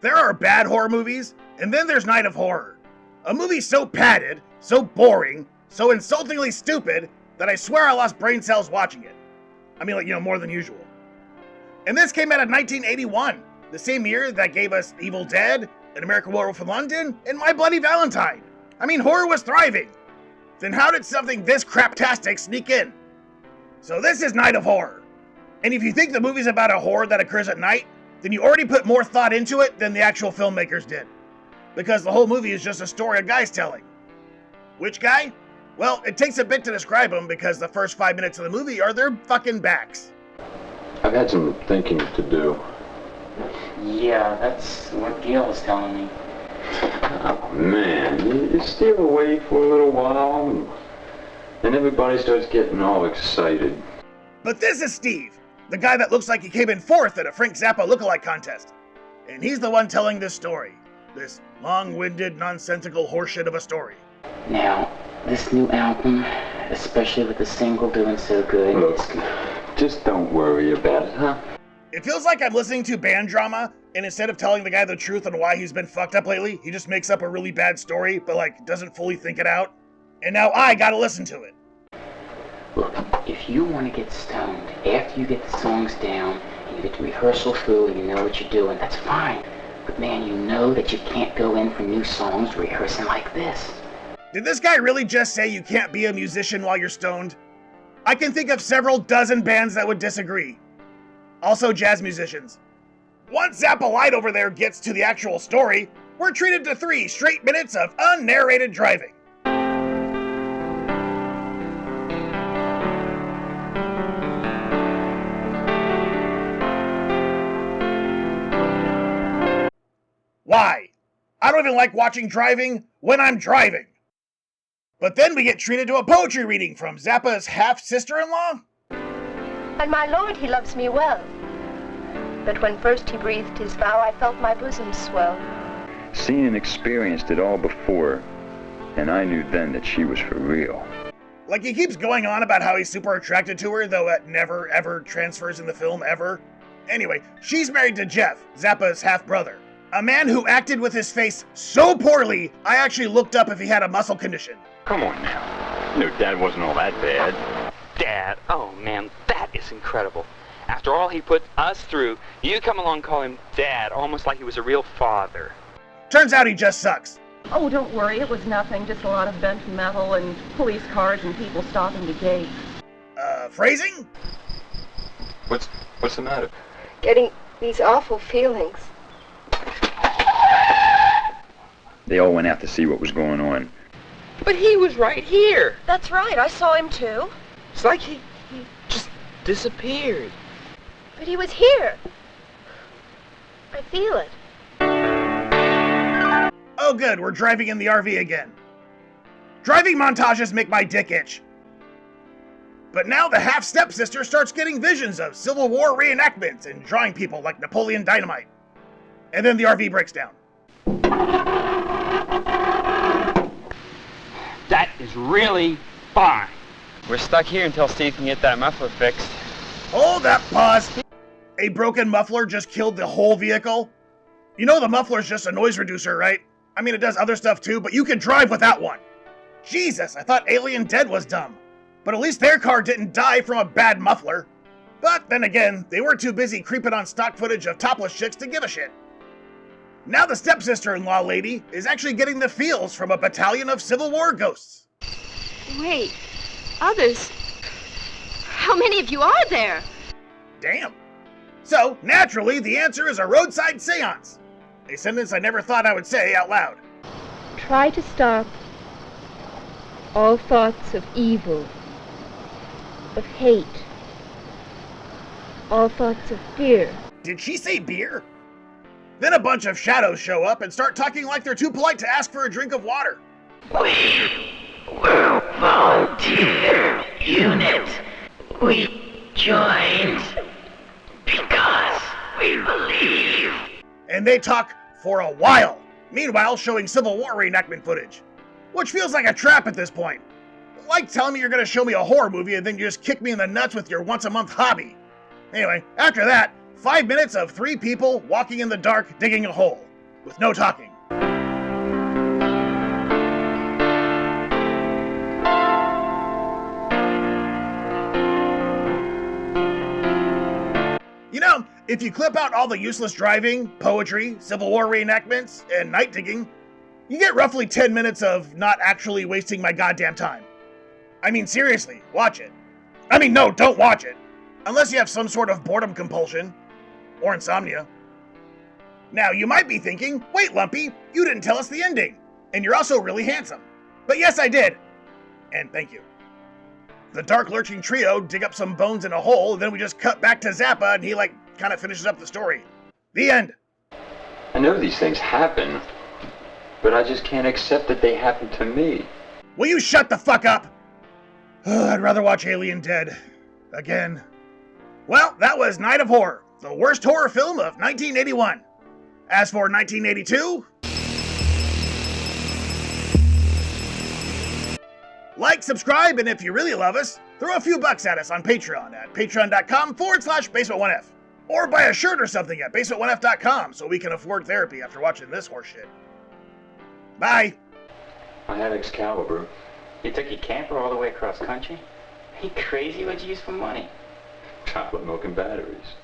There are bad horror movies, and then there's Night of Horror. A movie so padded, so boring, so insultingly stupid that I swear I lost brain cells watching it. I mean, more than usual. And this came out in 1981, the same year that gave us Evil Dead, An American Werewolf in London, and My Bloody Valentine. I mean, horror was thriving. Then how did something this craptastic sneak in? So this is Night of Horror. And if you think the movie's about a horror that occurs at night, then you already put more thought into it than the actual filmmakers did. Because the whole movie is just a story a guy's telling. Which guy? Well, it takes a bit to describe him because the first 5 minutes of the movie are their fucking backs. I've had some thinking to do. Yeah, that's what Gail was telling me. Oh, man, you steal away for a little while, and everybody starts getting all excited. But this is Steve, the guy that looks like he came in fourth at a Frank Zappa lookalike contest. And he's the one telling this story. This long-winded, nonsensical horseshit of a story. Now, this new album, especially with the single doing so good... Look, just don't worry about it, huh? It feels like I'm listening to band drama, and instead of telling the guy the truth on why he's been fucked up lately, he just makes up a really bad story, but doesn't fully think it out. And now I gotta listen to it. Look, if you want to get stoned after you get the songs down, and you get to rehearsal through and you know what you're doing, that's fine. But man, you know that you can't go in for new songs rehearsing like this. Did this guy really just say you can't be a musician while you're stoned? I can think of several dozen bands that would disagree. Also jazz musicians. Once Zappa Light over there gets to the actual story, we're treated to 3 straight minutes of unnarrated driving. Why? I don't even like watching driving when I'm driving. But then we get treated to a poetry reading from Zappa's half-sister-in-law. And my lord, he loves me well. But when first he breathed his vow, I felt my bosom swell. Seen and experienced it all before, and I knew then that she was for real. He keeps going on about how he's super attracted to her, though it never, ever transfers in the film, ever. Anyway, she's married to Jeff, Zappa's half-brother. A man who acted with his face so poorly, I actually looked up if he had a muscle condition. Come on now. No, Dad wasn't all that bad. Dad, oh man, that is incredible. After all he put us through, you come along and call him Dad, almost like he was a real father. Turns out he just sucks. Oh, don't worry, it was nothing, just a lot of bent metal and police cars and people stopping the gate. Phrasing? What's the matter? Getting these awful feelings. They all went out to see what was going on. But he was right here. That's right, I saw him too. It's like he just disappeared. But he was here. I feel it. Oh good, we're driving in the RV again. Driving montages make my dick itch. But now the half-stepsister starts getting visions of Civil War reenactments and drawing people like Napoleon Dynamite. And then the RV breaks down. That is really fine. We're stuck here until Steve can get that muffler fixed. Hold up, pause. A broken muffler just killed the whole vehicle? You know the muffler's just a noise reducer, right? I mean, it does other stuff too, but you can drive without one. Jesus, I thought Alien Dead was dumb. But at least their car didn't die from a bad muffler. But then again, they were too busy creeping on stock footage of topless chicks to give a shit. Now the stepsister-in-law lady is actually getting the feels from a battalion of Civil War ghosts. Wait, others? How many of you are there? Damn. So, naturally, the answer is a roadside seance. A sentence I never thought I would say out loud. Try to stop all thoughts of evil, of hate, all thoughts of fear. Did she say beer? Then a bunch of shadows show up and start talking like they're too polite to ask for a drink of water. We were volunteer unit. We joined because we believe. And they talk for a while, meanwhile showing Civil War reenactment footage. Which feels like a trap at this point. Like telling me you're gonna show me a horror movie and then you just kick me in the nuts with your once-a-month hobby. Anyway, after that, 5 minutes of 3 people walking in the dark digging a hole. with no talking. You know, if you clip out all the useless driving, poetry, Civil War reenactments, and night digging, you get roughly 10 minutes of not actually wasting my goddamn time. I mean, seriously, watch it. I mean, no, don't watch it. Unless you have some sort of boredom compulsion. Or insomnia. Now, you might be thinking, wait, Lumpy, you didn't tell us the ending. And you're also really handsome. But yes, I did. And thank you. The dark lurching trio dig up some bones in a hole, and then we just cut back to Zappa, and he, kind of finishes up the story. The end. I know these things happen, but I just can't accept that they happen to me. Will you shut the fuck up? I'd rather watch Alien Dead. Again. Well, that was Night of Horror, the worst horror film of 1981. As for 1982... like, subscribe, and if you really love us, throw a few bucks at us on Patreon at patreon.com/basement1f. Or buy a shirt or something at basement1f.com so we can afford therapy after watching this horseshit. Bye. I had Excalibur. You took your camper all the way across country? You crazy? What'd you use for money? Chocolate milk and batteries.